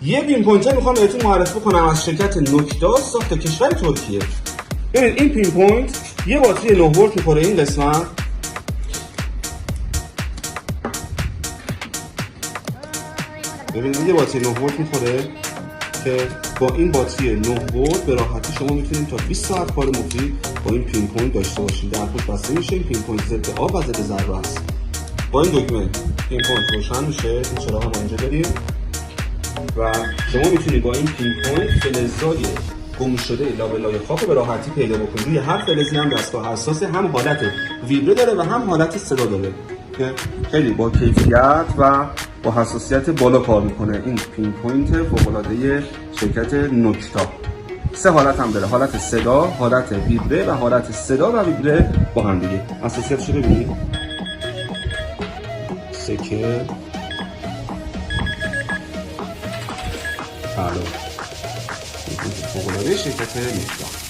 یه پین پوینتر میخوام بهتون معرفی کنم از شرکت نوکتا ساخت کشور ترکیه. ببینید این پین پوینت یه باتری 9 ولت میخوره این قسمت. ببینید یه باتری 9 ولت میخوره که با این باتری 9 ولت به راحتی شما میتونید تا 20 ساعت کار مفید با این پین پوینت داشته باشید. در خود بسته میشه. این پین پوینت ضد آب و ضد ضربه است. با این دکمه پین پوینت روشن میشه. این چراغ هم اینجا داریم و شما میتونید با این پین پوینت فلزای گم شده لابلای خاک رو به راحتی پیدا بکنید. روی هر فلزی هم دستگاه حساس، هم حالت ویبره داره و هم حالت صدا داره که خیلی با کیفیت و با حساسیت بالا کار میکنه. این پین پوینت فوق العاده شرکت نوکتا 3 حالت هم داره: حالت صدا، حالت ویبره و حالت صدا و ویبره با هم دیگه. حساسیتش رو ببینید. سکه فوق العاده شرکت نوکتا.